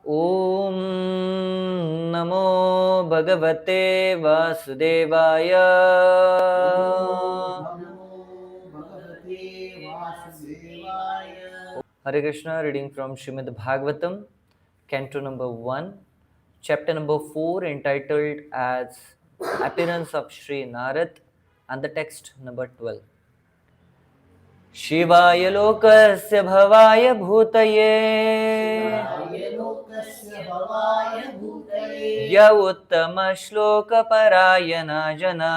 ॐ नमो भगवते वासुदेवाय। Hare Krishna, reading from Srimad Bhagavatam, Canto number 1, chapter number 4, entitled as Appearance of Sri Narad, and the text number 12. शिवाय लोकस्य भवाय भूतये य उत्तम श्लोक परायणा जना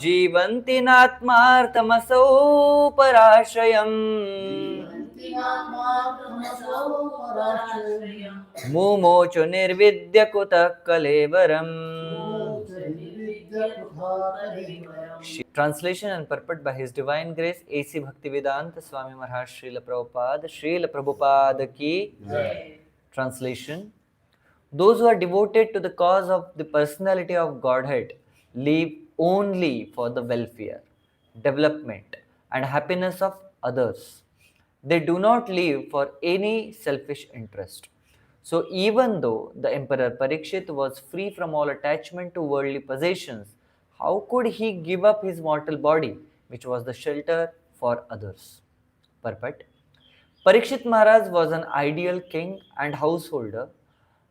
जीवन्ति नात्मार्थमसौ पराश्रयम् मुमोचु निर्विद्य कुतः कलेवरम्. Translation and purport by His Divine Grace A.C. Bhaktivedanta Swami Maharaj Srila Prabhupada ki. Translation. Those who are devoted to the cause of the personality of Godhead live only for the welfare, development, and happiness of others. They do not live for any selfish interest. So even though the Emperor Parikshit was free from all attachment to worldly possessions, how could he give up his mortal body, which was the shelter for others? Purport. Parikshit Maharaj was an ideal king and householder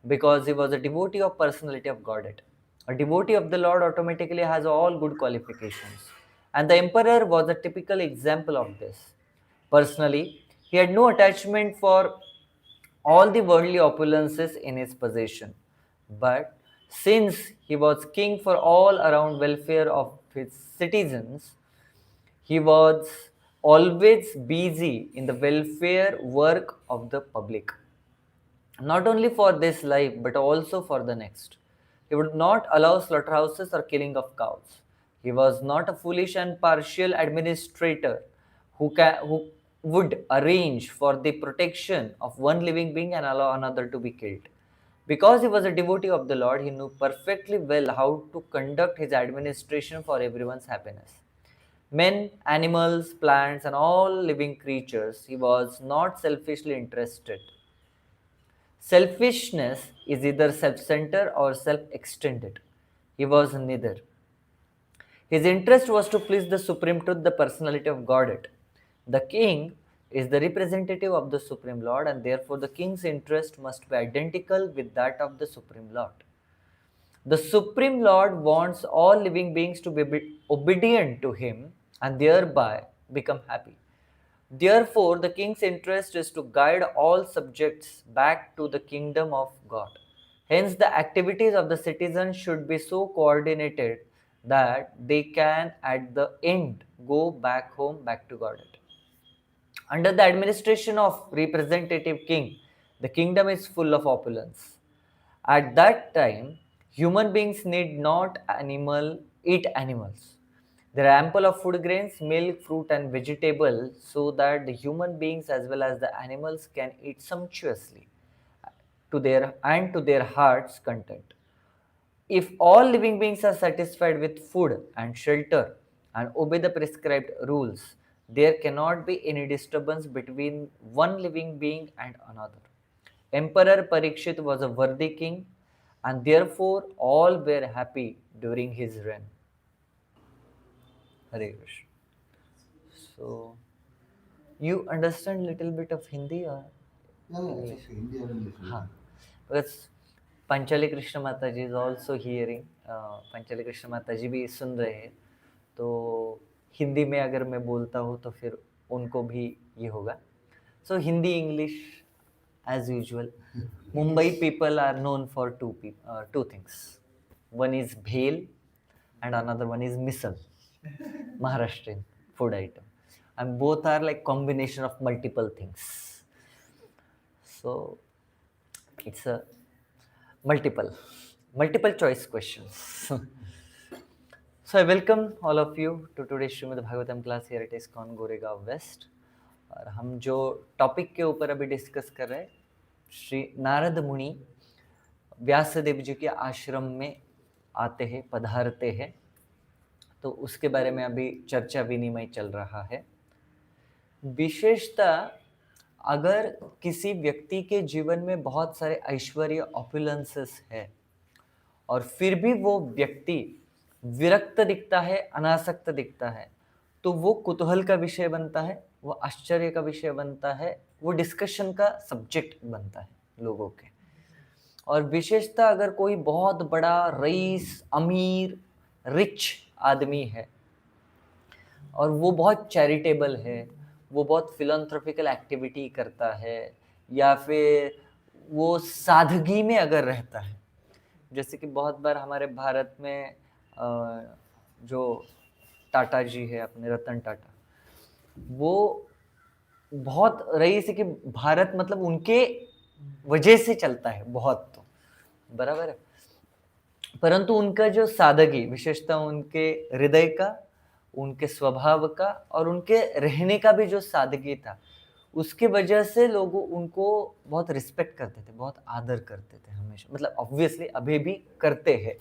because he was a devotee of personality of Godhead. A devotee of the Lord automatically has all good qualifications, and the emperor was a typical example of this. Personally, he had no attachment for all the worldly opulences in his possession, but since he was king for all around welfare of his citizens, he was always busy in the welfare work of the public, not only for this life but also for the next. He would not allow slaughterhouses or killing of cows. He was not a foolish and partial administrator who would arrange for the protection of one living being and allow another to be killed. Because he was a devotee of the Lord, he knew perfectly well how to conduct his administration for everyone's happiness. Men, animals, plants, and all living creatures, he was not selfishly interested. Selfishness is either self-centered or self-extended. He was neither. His interest was to please the Supreme Truth, the personality of Godhead. The king is the representative of the Supreme Lord, and therefore the king's interest must be identical with that of the Supreme Lord. The Supreme Lord wants all living beings to be obedient to him and thereby become happy. Therefore, the king's interest is to guide all subjects back to the kingdom of God. Hence, the activities of the citizens should be so coordinated that they can, at the end, go back home, back to God. Under the administration of representative king, the kingdom is full of opulence. At that time, human beings need not eat animals. There are ample of food grains, milk, fruit, and vegetables so that the human beings as well as the animals can eat sumptuously to their heart's content. If all living beings are satisfied with food and shelter and obey the prescribed rules, there cannot be any disturbance between one living being and another. Emperor Parikshit was a worthy king, and therefore all were happy during his reign. Hare Krishna. So, you understand little bit of Hindi or? English? Hindi or English? हाँ, because Panchali Krishna माता ji is also hearing. Panchali Krishna माता जी भी सुन रहे हैं, तो हिंदी में अगर मैं बोलता हूँ तो फिर उनको भी ये होगा. So Hindi English as usual. Mumbai people are known for two things. One is bhel and another one is misal, Maharashtrian food item, and both are like combination of multiple things. So it's a multiple choice questions. So I welcome all of you to today's Srimad Bhagavatam class here at ISKCON Goregaon West. और हम जो topic के ऊपर अभी discuss कर रहे हैं, श्री नारद मुनि व्यासदेव जी के आश्रम में आते हैं, पधारते हैं, तो उसके बारे में अभी चर्चा विनिमय चल रहा है. विशेषता अगर किसी व्यक्ति के जीवन में बहुत सारे ऐश्वर्य ऑपुलेंसेस है और फिर भी वो व्यक्ति विरक्त दिखता है, अनासक्त दिखता है, तो वो कुतूहल का विषय बनता है, वो आश्चर्य का विषय बनता है, वो डिस्कशन का सब्जेक्ट बनता है लोगों के। और विशेषतः अगर कोई बहुत बड़ा रईस, अमीर, रिच आदमी है और वो बहुत चैरिटेबल है, वो बहुत फिलैंथ्रोपिकल एक्टिविटी करता है, या फिर वो सादगी में अगर रहता है, जैसे कि बहुत बार हमारे भारत में जो टाटा जी है, अपने रतन टाटा, वो बहुत रईस है कि भारत मतलब उनके वजह से चलता है बहुत, तो बराबर है। परंतु उनका जो सादगी, विशेषता उनके हृदय का, उनके स्वभाव का और उनके रहने का भी जो सादगी था, उसके वजह से लोग उनको बहुत रिस्पेक्ट करते थे, बहुत आदर करते थे हमेशा, मतलब ऑब्वियसली अभी भी करते हैं।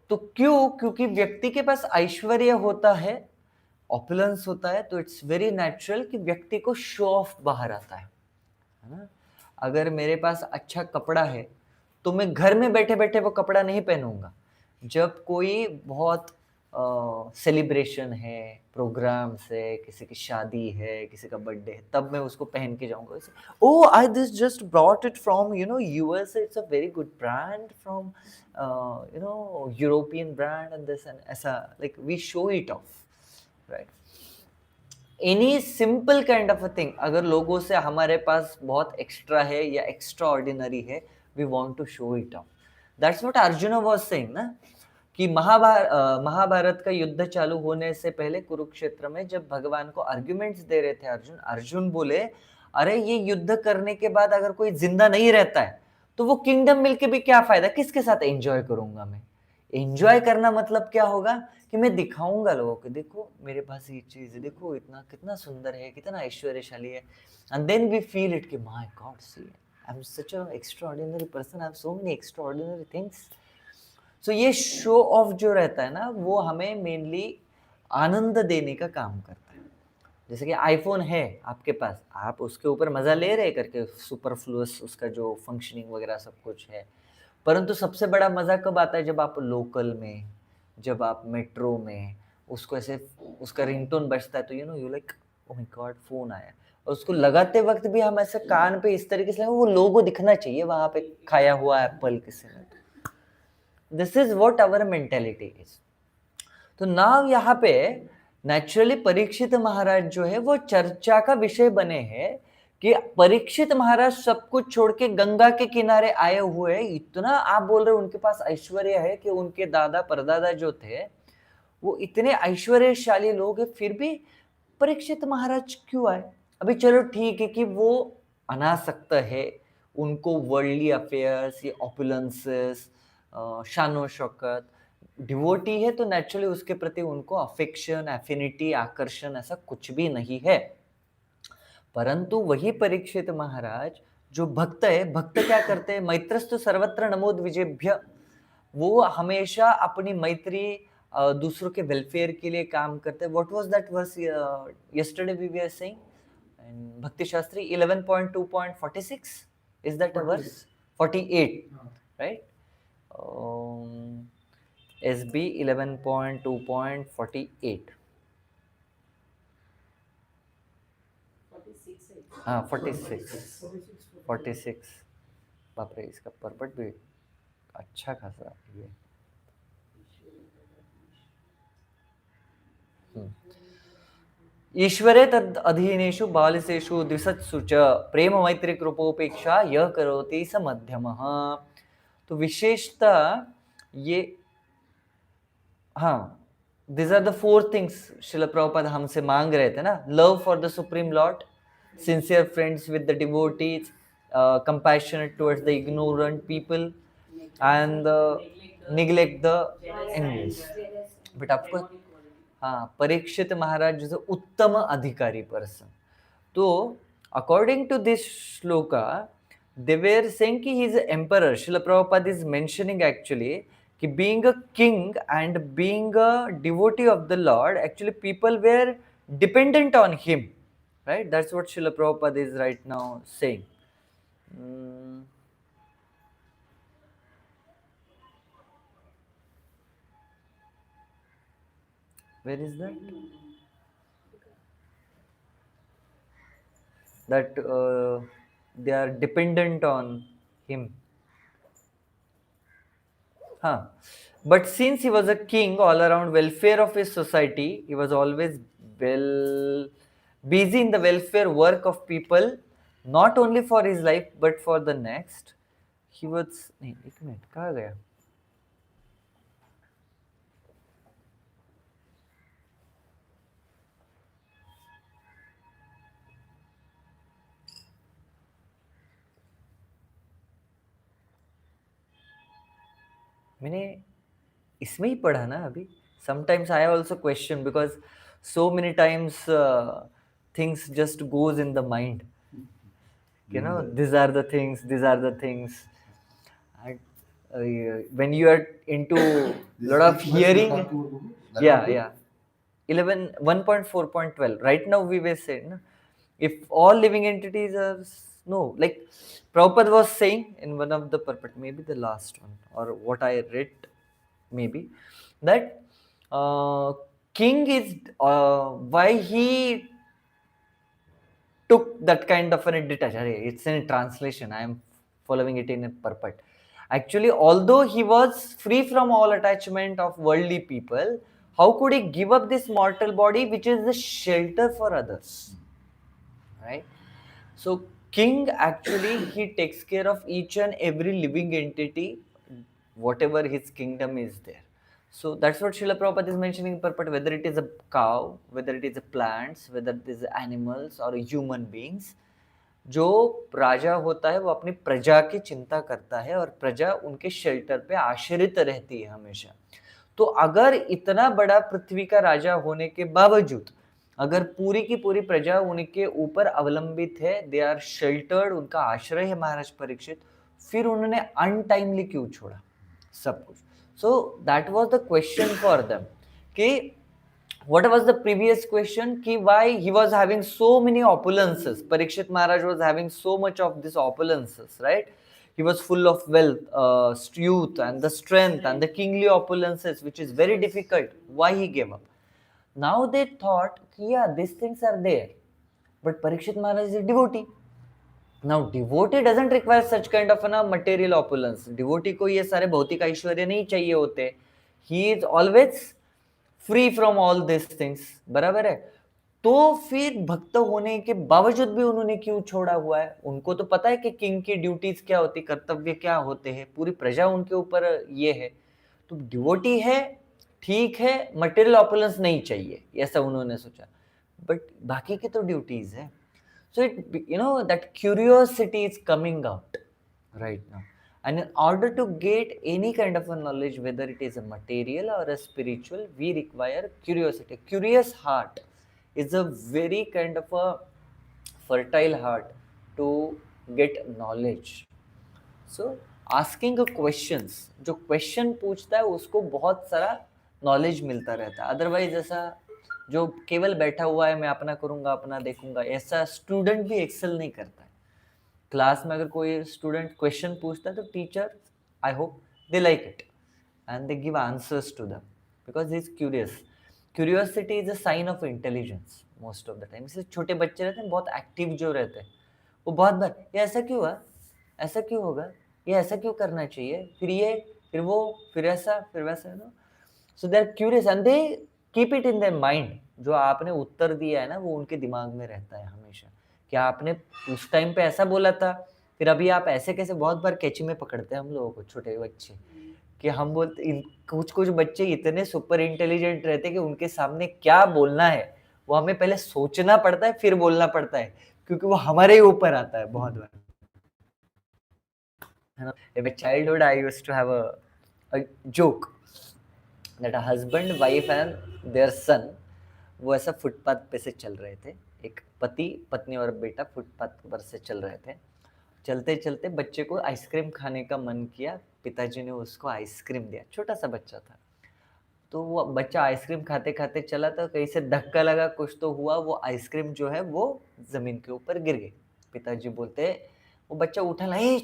तो क्यों? क्योंकि व्यक्ति के पास ऐश्वर्य होता है, ऑपुलेंस होता है, तो इट्स वेरी नेचुरल कि व्यक्ति को शो ऑफ बाहर आता है ना। अगर मेरे पास अच्छा कपड़ा है तो मैं घर में बैठे बैठे वो कपड़ा नहीं पहनूंगा। जब कोई बहुत सेलिब्रेशन है, प्रोग्राम्स है, किसी की शादी है, किसी का बर्थडे है, तब मैं उसको पहन के जाऊंगा। Oh I this just brought it from US, it's a very good brand from European brand and this and ऐसा, like we show it off, right. Any simple kind of a thing, अगर लोगों से हमारे पास बहुत extra है या extraordinary है, we want to show it off. That's what Arjun was saying ना, कि महाभारत का युद्ध चालू होने से पहले कुरुक्षेत्र में जब भगवान को आर्ग्यूमेंट्स दे रहे थे अर्जुन बोले, अरे ये युद्ध करने के बाद अगर कोई जिंदा नहीं रहता है तो वो किंगडम मिलके भी क्या फायदा, किसके साथ एंजॉय करूंगा मैं। एंजॉय करना मतलब क्या होगा कि मैं दिखाऊंगा लोगों को, देखो मेरे पास ये चीज है, देखो इतना कितना सुंदर है, कितना ऐश्वर्यशाली है, and then we feel it कि my God, see I am such a extraordinary person, I have so many extraordinary things. So ये शो ऑफ जो रहता है ना, वो हमें मेनली आनंद देने का काम करता है। जैसे कि आईफोन है आपके पास, आप उसके ऊपर मजा ले रहे करके, सुपरफ्लुअस उसका जो फंक्शनिंग वगैरह सब कुछ है, परंतु सबसे बड़ा मजा कब आता है, जब आप लोकल में, जब आप मेट्रो में उसको ऐसे, उसका रिंगटोन बजता है तो you like oh my God phone आया, और उसको लगाते वक्त भी हम ऐसे कान पे इस तरीके से वो लोगो दिखना चाहिए वहां पे खाया हुआ एप्पल किसी ने। This is what our mentality is. तो नाउ यहाँ पे नेचुरली परीक्षित महाराज जो है वो चर्चा का विषय बने हैं कि परीक्षित महाराज सब कुछ छोड़ के गंगा के किनारे आए हुए, इतना आप बोल रहे उनके पास ऐश्वर्य है कि उनके दादा परदादा जो थे वो इतने ऐश्वर्यशाली लोग हैं, फिर भी परीक्षित महाराज क्यों आए? अभी चलो ठीक है कि वो अनासक्त है, उनको वर्ल्डली अफेयर्स, ये ऑपुलेंसेस, शानो शौकत, डिवोटी है तो नेचुरली उसके प्रति उनको अफेक्शन, एफिनिटी, आकर्षण ऐसा कुछ भी नहीं है। परंतु वही परीक्षित महाराज जो भक्त है, भक्त क्या करते हैं, मैत्रस्तु सर्वत्र नमोद्विजेभ्य, वो हमेशा अपनी मैत्री दूसरों के वेलफेयर के लिए काम करते हैं। What was that verse yesterday we were saying in Bhakti Shastri 11.2.46, is that a verse? 48, right? SB 11.2.48, हाँ 46 बाप रे, इसका परपट भी अच्छा खासा ये। ईश्वरे तद अधीनेषु बालिसेषु द्विषत्सु च प्रेम मैत्री कृपोपेक्षा यह करोति स मध्यमः। तो विशेषता ये, हाँ, these are the 4 things Srila Prabhupada हमसे मांग रहे थे ना, love for the supreme Lord, sincere friends with the devotees, compassionate towards the ignorant people, and neglect the enemies. But of course, हाँ, परीक्षित महाराज जो उत्तम अधिकारी पर्सन, तो according to this shloka they were saying कि he is emperor. Srila Prabhupada is mentioning actually कि being a king and being a devotee of the Lord, actually people were dependent on him, right? That's what Srila Prabhupada is right now saying. Where is that? That they are dependent on him. Huh. But since he was a king, all around welfare of his society, he was always well busy in the welfare work of people, not only for his life but for the next. He was. नहीं, एक minute कहाँ गया? मैंने इसमें ही पढ़ा ना अभी. Sometimes I also question because so many times things just goes in the mind. You know, these are the things, these are the things. And when you are into lot of hearing, yeah, 1.4.12. Right now we were saying, no? If all living entities are no, like Prabhupada was saying in one of the purport, maybe the last one or what I read, maybe that king is why he took that kind of an detach. It's in a translation. I am following it in a purport. Actually, although he was free from all attachment of worldly people, how could he give up this mortal body, which is the shelter for others? Right? So, king actually he takes care of each and every living entity, whatever his kingdom is there. So that's what Srila Prabhupada is mentioning in purport, whether it is a cow, whether it is a plants, whether it is animals or human beings. जो राजा होता है वो अपनी प्रजा की चिंता करता है और प्रजा उनके शेल्टर पे आश्रित रहती है हमेशा. तो अगर इतना बड़ा पृथ्वी का राजा होने के बावजूद अगर पूरी की पूरी प्रजा उनके ऊपर अवलंबित है, दे आर शेल्टर्ड, उनका आश्रय है महाराज परीक्षित, फिर उन्होंने अनटाइमली क्यों छोड़ा सब कुछ? So that was the question for them. कि what was the previous question? Ki why he was having so many opulences? Parikshit Maharaj was having so much of these opulences, right? He was full of wealth, youth, and the strength, and the kingly opulences, which is very difficult. Why he gave up? Now they thought, yeah, these things are there, but Parikshit Maharaj is a devotee. Now devotee doesn't require such kind of a material opulence. Devotee को ये सारे भौतिक ऐश्वर्य नहीं चाहिए होते. He is always free from all this things. बराबर है? तो फिर भक्त होने के बावजूद भी उन्होंने क्यों छोड़ा हुआ है? उनको तो पता है कि किंग की ड्यूटीज क्या होती, कर्तव्य क्या होते हैं, पूरी प्रजा उनके ऊपर ये है. तो डिवोटी है, ठीक है, मटेरियल ऑपुलेंस नहीं चाहिए, ऐसा उन्होंने सोचा. बट बाकी की तो ड्यूटीज है. So that curiosity is coming out right now. And in order to get any kind of a knowledge, whether it is a material or a spiritual, we require curiosity. Curious heart is a very kind of a fertile heart to get knowledge. So asking a questions, जो question पूछता है उसको बहुत सारा knowledge मिलता रहता है. Otherwise ऐसा जो केवल बैठा हुआ है, मैं अपना करूंगा, अपना देखूंगा, ऐसा स्टूडेंट भी एक्सेल नहीं करता है. क्लास में अगर कोई स्टूडेंट क्वेश्चन पूछता है तो teacher, I hope they like it and they give answers to them because he is curious. Curiosity is a sign of intelligence most of the time. इसलिए छोटे बच्चे रहते हैं बहुत एक्टिव जो रहते हैं, वो बहुत बार ये ऐसा क्यों हुआ, ऐसा क्यों होगा, ये ऐसा क्यों करना चाहिए, फिर ये, फिर वो, फिर ऐसा, फिर वैसा. No, so they are curious and they keep it in their mind. जो आपने उत्तर दिया है ना वो उनके दिमाग में रहता है हमेशा, कि आपने उस टाइम पे ऐसा बोला था, फिर अभी आप ऐसे कैसे. बहुत बार कैची में पकड़ते हैं हम लोगों को छोटे बच्चे, कि हम बोलते, कुछ कुछ बच्चे इतने सुपर इंटेलिजेंट रहते हैं कि उनके सामने क्या बोलना है वो हमें पहले सोचना पड़ता है, फिर बोलना पड़ता है, क्योंकि वो हमारे ही ऊपर आता है बहुत बार. In my childhood, I used to have a joke that a husband, wife and their son, वो ऐसा फुटपाथ पे से चल रहे थे. एक पति, पत्नी और बेटा फुटपाथ पर से चल रहे थे. चलते चलते बच्चे को आइसक्रीम खाने का मन किया, पिताजी ने उसको आइसक्रीम दिया. छोटा सा बच्चा था. तो वो बच्चा आइसक्रीम खाते खाते चला, तो कहीं से धक्का लगा, कुछ तो हुआ, वो आइसक्रीम जो है वो जमीन के ऊपर गिर गई। पिताजी बोलते, वो बच्चा उठा ला, "ए,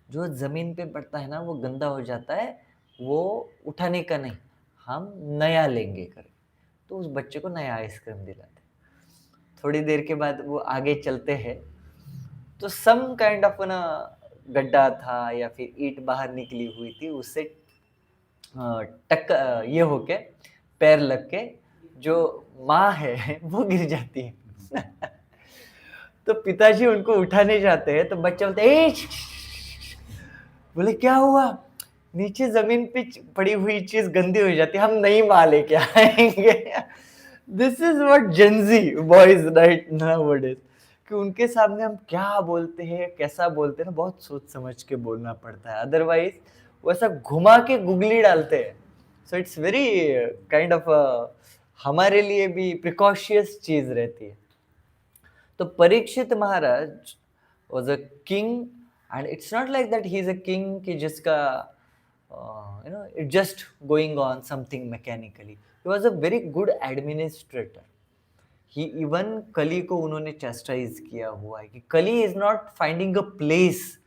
जो जमीन पे पड़ता है ना वो गंदा हो जाता है, वो उठाने का नहीं, हम नया लेंगे कर। तो उस बच्चे को नया आइसक्रीम दिलाते। थोड़ी देर के बाद वो आगे चलते हैं, तो सम काइंड ऑफ ना गड्ढा था या फिर ईंट बाहर निकली हुई थी, उससे ये होके पैर लग के जो माँ है वो गिर जाती है। तो पिताजी उनको उठाने जाते हैं, तो बच्चा बोलता है, "ए, बोले क्या हुआ? नीचे जमीन पे पड़ी हुई चीज गंदी हो जाती है, हम नई माँ लेके आएंगे।" This is what Gen Z boys right nowadays, कि उनके सामने हम क्या बोलते हैं, कैसा बोलते हैं ना, बहुत सोच समझ के बोलना पड़ता है, अदरवाइज वो ऐसा घुमा के गुगली डालते हैं। So it's very kind of हमारे लिए भी प्रिकॉशियस चीज रहती है। तो Parikshit Maharaj was a king, and it's not like that he is a king कि जिसका it just going on something mechanically. He was a very good administrator. He even Kali को उन्होंने चेस्टाइज किया हुआ है कि Kali is not finding a place.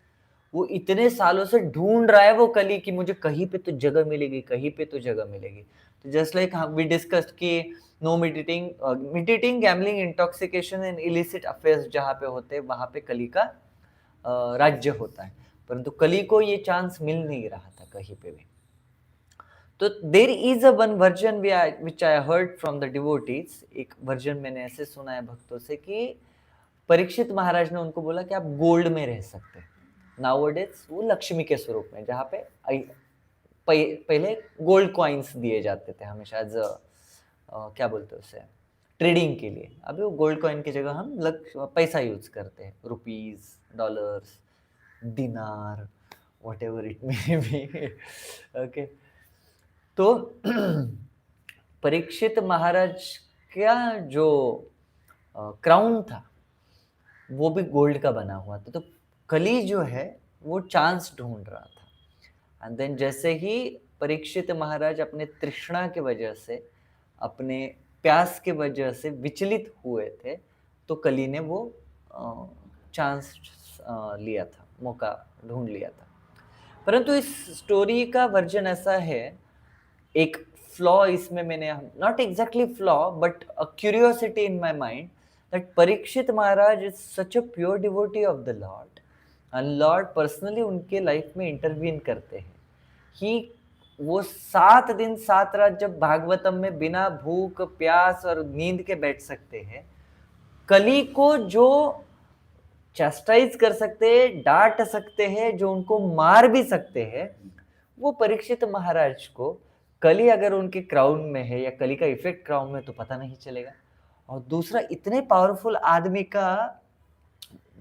वो इतने सालों से ढूंढ रहा है वो कली कि मुझे कहीं पे तो जगह मिलेगी, कहीं पे तो जगह मिलेगी। तो जस्ट लाइक वी डिस्कस्ड कि no meat eating gambling intoxication and illicit affairs जहाँ पे होते हैं वहां पे कली का राज्य होता है, परंतु कली को ये चांस मिल नहीं रहा था कहीं पे भी। तो there is a one version which I heard from the devotees. एक वर्जन मैंने ऐसे सुना है भक्तों से कि परीक्षित महाराज ने उनको बोला कि आप गोल्ड में रह सकते हैं। नाउअडेज वो लक्ष्मी के स्वरूप में, जहाँ पे पहले गोल्ड कॉइन्स दिए जाते थे हमेशा एज क्या बोलते हैं उसे, ट्रेडिंग के लिए। अभी वो गोल्ड कॉइन की जगह हम पैसा यूज करते हैं, रुपीज, डॉलर्स, दिनार, what ever it may be. Okay, तो परीक्षित महाराज का जो क्राउन था वो भी गोल्ड का बना हुआ था। तो कली जो है वो चांस ढूंढ रहा था, एंड देन जैसे ही परीक्षित महाराज अपने तृष्णा के वजह से, अपने प्यास के वजह से विचलित हुए थे, तो कली ने वो चांस लिया था, मौका ढूंढ लिया था। परंतु इस स्टोरी का वर्जन ऐसा है, एक फ्लॉ इसमें मैंने, not exactly flaw but a curiosity in my mind, that Parikshit Maharaj is such a pure devotee of the Lord, and Lord personally उनके लाइफ में इंटरवीन करते हैं। ही वो 7 दिन 7 रात जब भागवतम में बिना भूख प्यास और नींद के बैठ सकते हैं, कली को जो चैस्टाइज कर सकते हैं, डांट सकते हैं, जो उनको मार भी सकते हैं, वो परीक्षित महाराज को कली अगर उनके क्राउन में है या कली का इफेक्ट क्राउन में तो पता नहीं चलेगा। और दूसरा, इतने पावरफुल आदमी का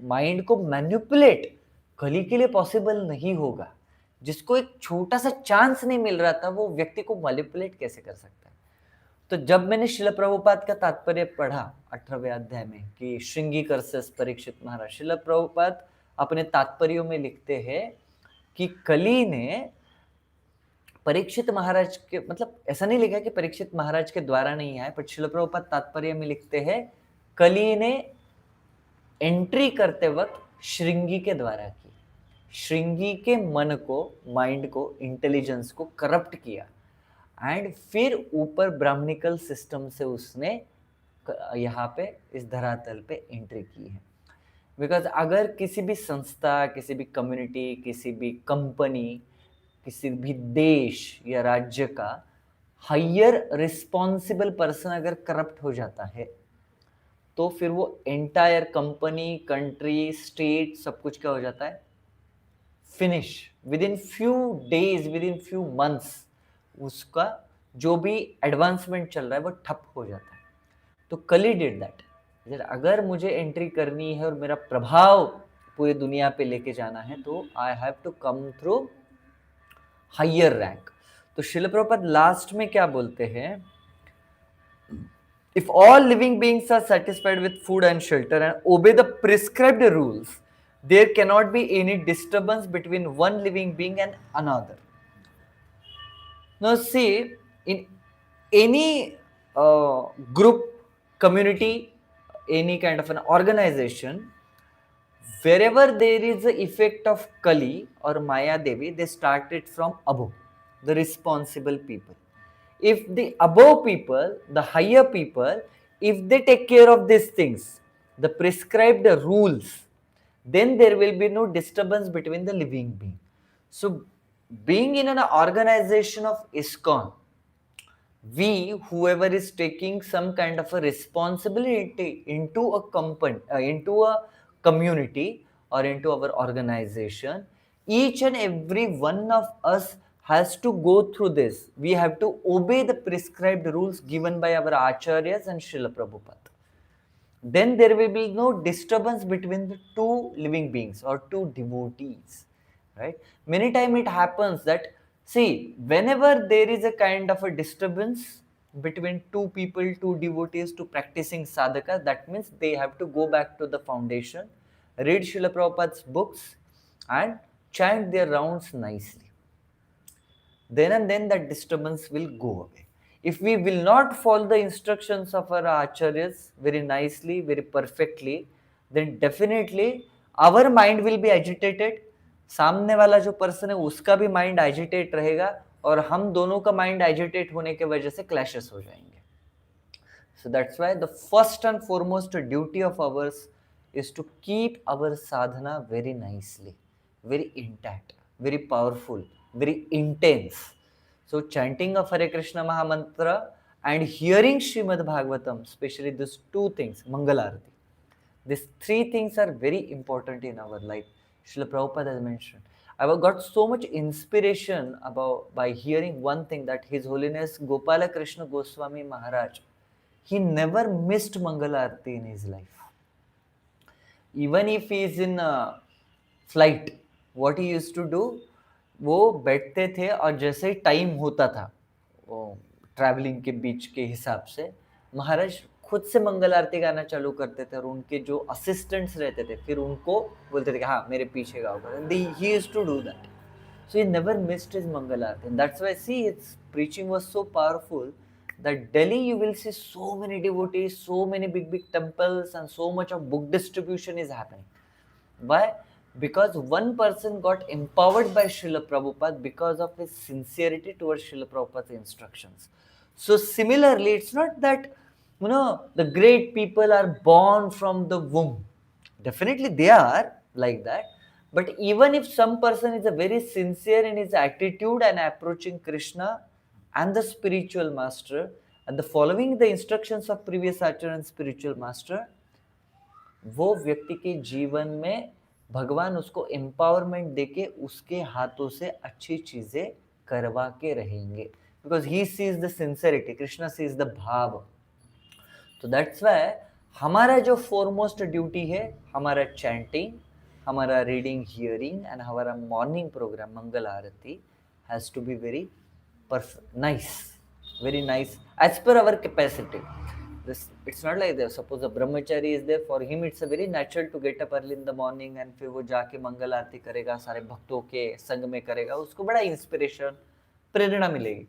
माइंड को मैनिपुलेट कली के लिए पॉसिबल नहीं होगा। जिसको एक छोटा सा चांस नहीं मिल रहा था, वो व्यक्ति को मैनिपुलेट कैसे कर सकता है। तो जब मैंने शिल प्रभुपाद का तात्पर्य पढ़ा 18वें अध्याय में कि श्रृंगी कर्सेस परीक्षित महाराज, शिल प्रभुपाद अपने तात्पर्यों में लिखते हैं कि कली ने परीक्षित महाराज के, मतलब ऐसा नहीं लिखा कि परीक्षित महाराज के द्वारा नहीं आए, पर शिल प्रभुपाद तात्पर्य में लिखते हैं कली ने एंट्री करते वक्त श्रृंगी के द्वारा की। श्रृंगी के मन को, माइंड को, इंटेलिजेंस को करप्ट किया, एंड फिर ऊपर ब्राह्मणिकल सिस्टम से उसने यहाँ पे इस धरातल पे एंट्री की है। बिकॉज अगर किसी भी संस्था, किसी भी कम्युनिटी, किसी भी कंपनी, किसी भी देश या राज्य का हायर रिस्पॉन्सिबल पर्सन अगर करप्ट हो जाता है, तो फिर वो एंटायर कंपनी, कंट्री, स्टेट, सब कुछ क्या हो जाता है, finish. With in few days, with in few months उसका जो भी एडवांसमेंट चल रहा है वो ठप हो जाता है। तो कली डिड दैट। अगर मुझे एंट्री करनी है और मेरा प्रभाव पूरी दुनिया पे लेके जाना है, तो I have to come through higher rank. तो शिल प्रभुपाद लास्ट में क्या बोलते हैं, if all living beings are satisfied with food and shelter and obey the prescribed rules, there can not be any disturbance between one living being and another. Now see, in any group, community, any kind of an organization, wherever there is the effect of Kali or Maya Devi, they start it from above, the responsible people. If the above people, the higher people, if they take care of these things, the prescribed rules, then there will be no disturbance between the living being. So, being in an organization of ISKCON, we, whoever is taking some kind of a responsibility into a company, into a community or into our organization, each and every one of us has to go through this. We have to obey the prescribed rules given by our acharyas and Srila Prabhupada. Then there will be no disturbance between the two living beings or two devotees, right? Many time it happens that, see, whenever there is a kind of a disturbance between two people, two devotees to practicing sadhaka, that means they have to go back to the foundation, read Srila Prabhupada's books and chant their rounds nicely. Then and then that disturbance will go away. If we will not follow the instructions of our acharyas very nicely, very perfectly, then definitely our mind will be agitated. सामने वाला जो person है उसका भी mind agitate रहेगा और हम दोनों का माइंड एजिटेट होने के वजह से क्लैशेस हो जाएंगे. So that's why the first and foremost duty of ours is to keep our sadhana very nicely, very intact, very powerful, very intense. So chanting of Hare Krishna Mahamantra and hearing Srimad Bhagavatam, especially these two things, Mangalarati. These three things are very important in our life. Srila Prabhupada has mentioned. I got so much inspiration by hearing one thing, that His Holiness Gopala Krishna Goswami Maharaj, he never missed Mangalarati in his life. Even if he is in a flight, what he used to do, वो बैठते थे और जैसे ही time होता था वो travelling के बीच के हिसाब से, महाराज खुद से मंगल आरती गाना चालू करते थे और उनके जो असिस्टेंट्स रहते थे फिर उनको बोलते थे कि हाँ मेरे पीछे गाओ. He used to do that. So he never missed his Mangal Aarti. And that's why, see, its preaching was so powerful that Delhi you will see so many devotees, so many big temples and so much of book distribution is happening. Why? Because one person got empowered by Srila Prabhupada because of his sincerity towards Srila Prabhupada's instructions. So similarly, it's not that, the great people are born from the womb. Definitely they are like that. But even if some person is a very sincere in his attitude and approaching Krishna and the spiritual master and the following the instructions of previous acharya and spiritual master, वो व्यक्ति के जीवन में भगवान उसको empowerment देके उसके हाथों से अच्छी चीजें करवा के रहेंगे. Because he sees the sincerity, Krishna sees the bhava. तो दैट्स वाई हमारा जो फॉरमोस्ट ड्यूटी है, हमारा चैंटिंग, हमारा रीडिंग, हियरिंग एंड हमारा morning programme Mangal Aarti has to be very nice, very nice as per our capacity. It's not like that. Suppose a brahmachari is there, for him it's a very natural to get up early in the morning and फिर वो जाके मंगल आरती करेगा, सारे भक्तों के संग में करेगा, उसको बड़ा इंस्पिरेशन, प्रेरणा मिलेगी.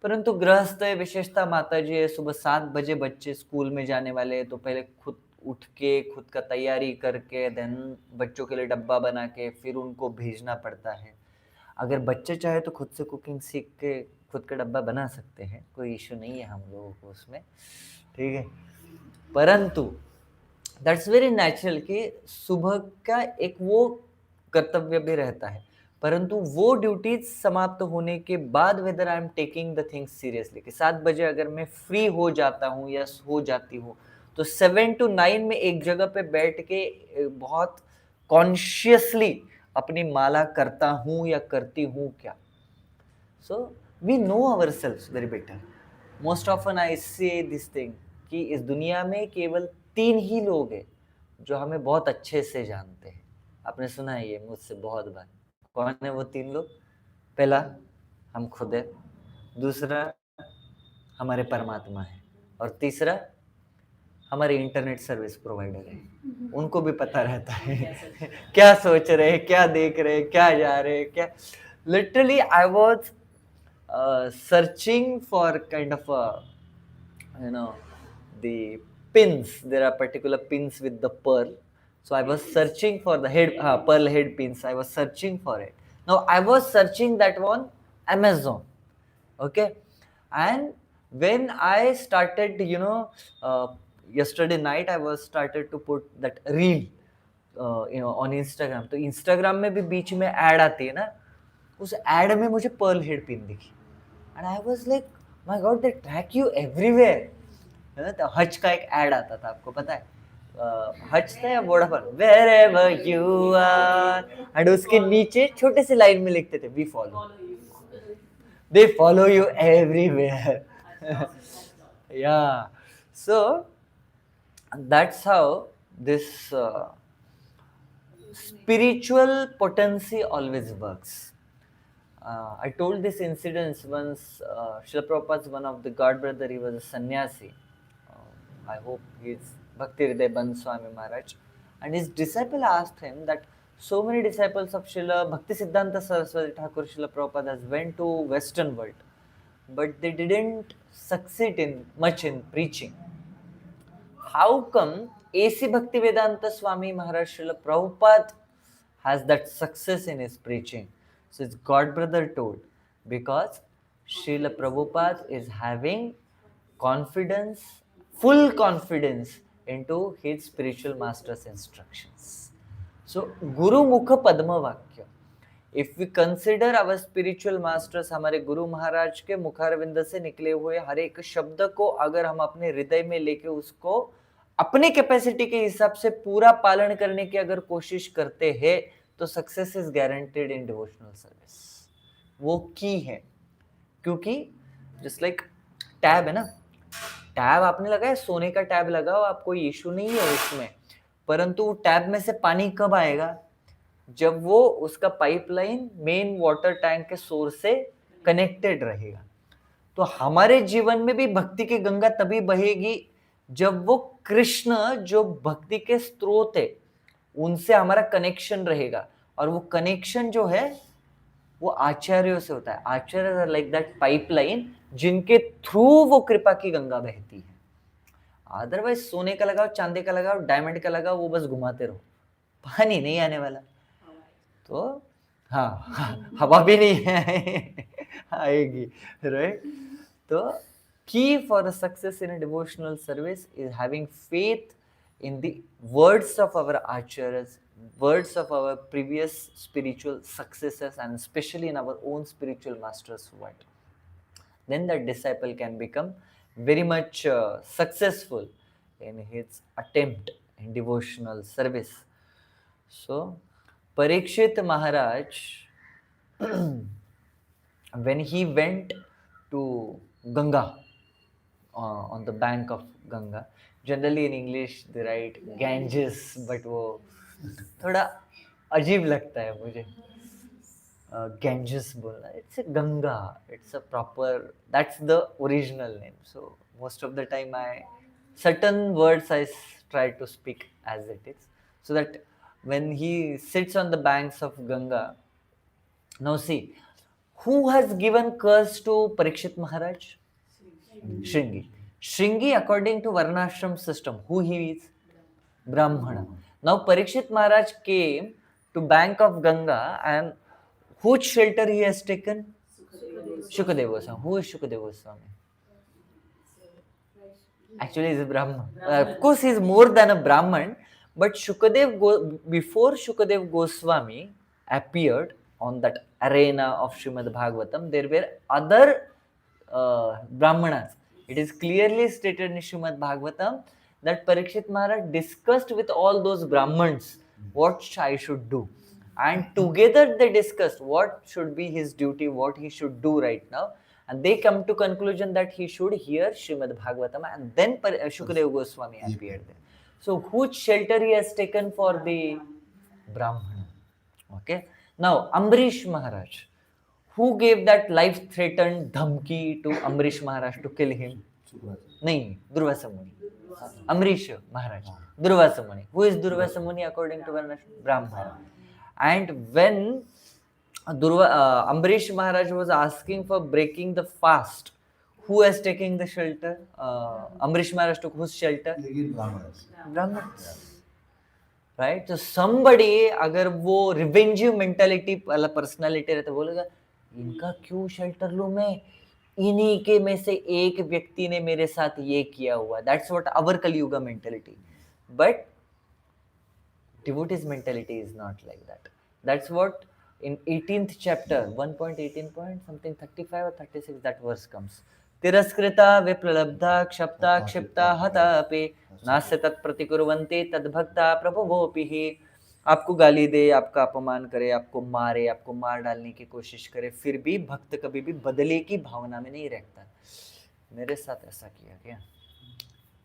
परंतु गृहस्थ है, विशेषता माता जी है, सुबह 7 बजे बच्चे स्कूल में जाने वाले हैं तो पहले खुद उठ के खुद का तैयारी करके देन बच्चों के लिए डब्बा बना के फिर उनको भेजना पड़ता है. अगर बच्चे चाहे तो खुद से कुकिंग सीख के खुद का डब्बा बना सकते हैं, कोई इश्यू नहीं है हम लोगों को उसमें, ठीक है. परंतु दैट्स वेरी नेचुरल कि सुबह का एक वो कर्तव्य भी रहता है, परंतु वो ड्यूटीज समाप्त होने के बाद whether I am taking the things seriously, कि 7 बजे अगर मैं फ्री हो जाता हूँ या हो जाती हूँ तो 7 to 9 में एक जगह पे बैठ के बहुत कॉन्शियसली अपनी माला करता हूँ या करती हूँ क्या. So we know our self very better. Most often I say this thing कि इस दुनिया में केवल 3 ही लोग हैं जो हमें बहुत अच्छे से जानते हैं. आपने सुना है ये मुझसे बहुत बार. कौन है वो 3 लोग? पहला हम खुद है, दूसरा हमारे परमात्मा है और तीसरा हमारे इंटरनेट सर्विस प्रोवाइडर है. उनको भी पता रहता है क्या सोच रहे हैं, क्या देख रहे हैं, क्या जा रहे हैं, क्या. Literally I was searching for kind of a, you know, the pins. There are particular pins with the pearl. So I was searching for the head pearl head pins. I was searching for it. Now I was searching that on Amazon. Okay, and when I started, yesterday night I was started to put that reel, on Instagram. तो Instagram में भी बीच में add आती है ना, उस add में मुझे पर्ल हेड पिन दिखी and I was like my God they track you everywhere. तो हज का एक ऐड आता था, आपको पता है, हज था या Vodafone, wherever you are, and उसके नीचे छोटे से लाइन में लिखते थे we follow, they follow you everywhere. Yeah, so that's how this spiritual potency always works. I told this incident once. Srila Prabhupada's one of the god brother, he was a sannyasi. I hope he's Bhakti Hriday Bandh Swami Maharaj, and his disciple asked him that so many disciples of Srila Bhakti Siddhanta Saraswati Thakur Srila Prabhupada has went to Western world, but they didn't succeed in much in preaching. How come A.C. Bhaktivedanta Swami Maharaj Srila Prabhupada has that success in his preaching? So his god brother told, because Srila Prabhupada is having confidence, full confidence into his spiritual master's instructions. So Guru Mukha Padma Vakya. If we consider our spiritual masters, हमारे गुरु महाराज के मुखारविंद से निकले हुए हर एक शब्द को अगर हम अपने हृदय में लेके उसको अपने कैपेसिटी के हिसाब से पूरा पालन करने की अगर कोशिश करते हैं, तो success is guaranteed in devotional service. वो की है, क्योंकि जस्ट लाइक टैब है ना, टैब आपने लगाया, सोने का टैब लगाओ, आप कोई इशू नहीं है उसमें, परंतु टैब में से पानी कब आएगा, जब वो उसका पाइपलाइन मेन वाटर टैंक के सोर्स से कनेक्टेड रहेगा। तो हमारे जीवन में भी भक्ति की गंगा तभी बहेगी जब वो कृष्ण जो भक्ति के स्रोत है उनसे हमारा कनेक्शन रहेगा, और वो कनेक्शन जो है वो आचार्यों से होता है। आचार्य लाइक दैट पाइपलाइन जिनके थ्रू वो कृपा की गंगा बहती है। अदरवाइज सोने का लगाओ, चांदी का लगाओ, डायमंड का लगाओ, वो बस घुमाते रहो, पानी नहीं आने वाला। तो हाँ, हवा भी नहीं है आएगी, राइट। तो key for the success in a devotional service is having faith in the words of our acharyas, words of our previous spiritual successors, and especially in our own spiritual master's word. Then that disciple can become very much successful in his attempt in devotional service. So Parikshit Maharaj when he went to Ganga, on the bank of Ganga, generally in English they write Ganges, but वो थोड़ा अजीब लगता है मुझे Ganges बोलना। It's a Ganga, it's a proper, that's the original name. So most of the time certain words I try to speak as it is, so that when he sits on the banks of Ganga. Now see, who has given curse to Parikshit Maharaj? Shringi. Shringi, according to Varnashram system, who he is? Brahmana. Now Parikshit Maharaj came to bank of Ganga, and whose shelter he has taken? Shukadeva Goswami. Who is Shukadeva Goswami? Actually, he is a Brahman. Of course, he is more than a Brahman, but before Shukadev Goswami appeared on that arena of Srimad Bhagavatam, there were other Brahmanas. It is clearly stated in Srimad Bhagavatam that Parikshit Maharaj discussed with all those Brahmans what I should do. And together they discussed what should be his duty, what he should do right now. And they come to conclusion that he should hear Srimad Bhagavatam, and then Shukadeva Goswami appeared there. So whose shelter he has taken for the Brahmana? Okay. Now Ambarish Maharaj, who gave that life-threatened dhamki to Ambarish Maharaj to kill him? Nahi, Durvasa Muni. Ambarish Maharaj, Durvasa Muni. Who is Durvasa Muni according to Varnashram? Brahmana. And when Ambarish Maharaj was asking for breaking the fast. Who is taking the shelter? Ambarish Maharaj took whose shelter? Again, Brahmanas. Brahmins. Right? So somebody अगर वो रिवेंजिव mentality वाला personality रहता बोलेगा इनका क्यों shelter लूं मैं, इन्हीं के में से एक व्यक्ति ने मेरे साथ ये किया हुआ. That's what our Kali-yuga mentality. But devotee's mentality is not like that. That's what in 18th chapter 1.18 point something 35 or 36 that verse comes. तिरस्कृता विप्लब्धा क्षप्ता क्षिप्ता हतापि नास्य तत्प्रतिकुर्वन्ति तद्भक्ता प्रभुवोऽपि. आपको गाली दे, आपका अपमान करे, आपको मारे, आपको मार डालने की कोशिश करे, फिर भी भक्त कभी भी बदले की भावना में नहीं रहता. मेरे साथ ऐसा किया क्या?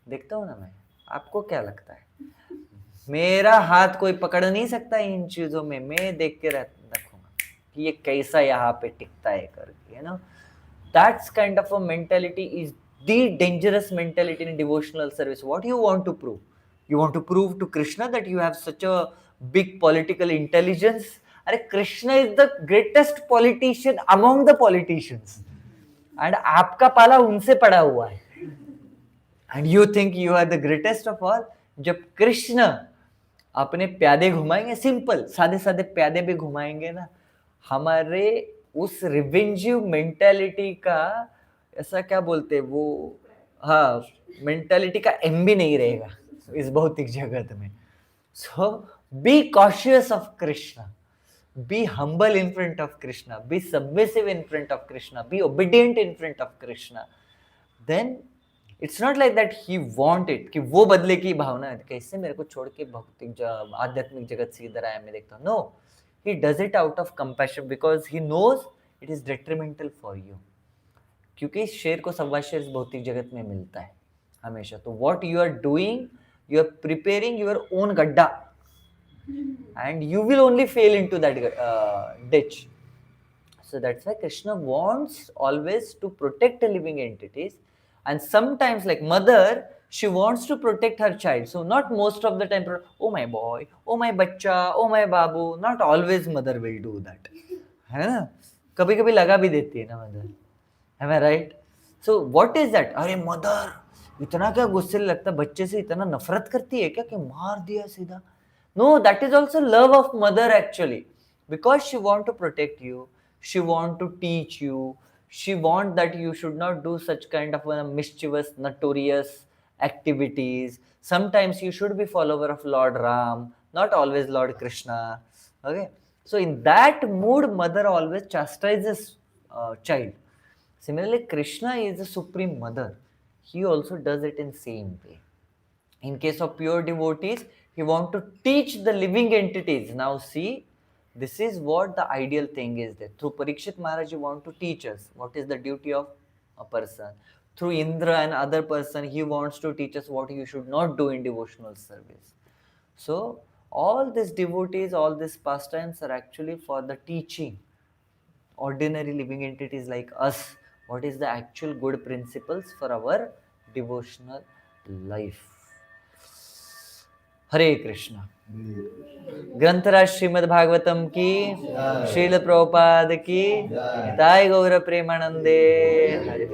देखता हूँ ना मैं. आपको क्या लगता है? मेरा हाथ कोई पकड़ नहीं सकता इन चीजों में. मैं देख के रखूंगा कि ये कैसा यहाँ पे टिकता है करके, you know. That's kind of a mentality is the dangerous mentality in devotional service. What you want to prove? You want to prove to Krishna that you have such a big political intelligence? अरे Krishna is the greatest politician among the politicians. And आपका पाला उनसे पड़ा हुआ है. And you think you are the greatest of all? जब कृष्ण अपने प्यादे घुमाएंगे, सिंपल सादे सादे प्यादे भी घुमाएंगे ना, हमारे उस रिवेंजिव मेंटालिटी का ऐसा क्या बोलते हैं वो, हाँ, मेंटालिटी का एम भी नहीं रहेगा इस भौतिक जगत में. So be cautious of Krishna, be humble in front of Krishna, be submissive in front of Krishna, be obedient in front of Krishna. Then it's not like that he wanted कि वो बदले की भावना है, कैसे मेरे को छोड़ के भौतिक आध्यात्मिक जगत से इधर आया मैं देखता हूँ. No, he does it out of compassion because he knows it is detrimental for you. क्योंकि शेर को सवा शेर भौतिक जगत में मिलता है हमेशा. तो what you are doing, you are preparing your own गड्ढा and you will only fail into that ditch. So that's why Krishna wants always to protect living entities, and sometimes like mother, she wants to protect her child. So not most of the time, oh my boy, oh my bachcha, oh my babu. Not always mother will do that. है ना? कभी कभी लगा भी देती है ना mother. Am I right? So what is that? अरे mother इतना क्या गुस्से लगता, बच्चे से इतना नफरत करती है क्या कि मार दिया सीधा. No, that is also love of mother actually, because she want to protect you, she want to teach you, she want that you should not do such kind of mischievous, notorious activities. Sometimes you should be follower of Lord Ram, not always Lord Krishna. Okay, so in that mood, mother always chastises child. Similarly, Krishna is the supreme mother. He also does it in same way. In case of pure devotees, he want to teach the living entities. Now see, this is what the ideal thing is there. Through Parikshit Maharaj, he want to teach us what is the duty of a person. Through Indra and other person, he wants to teach us what you should not do in devotional service. So all these devotees, all these pastimes are actually for the teaching ordinary living entities like us what is the actual good principles for our devotional life. हरे कृष्णा. ग्रंथराज श्रीमद् भागवतम की, श्रील प्रभुपाद की, निताय गौर प्रेमानंदे. हरे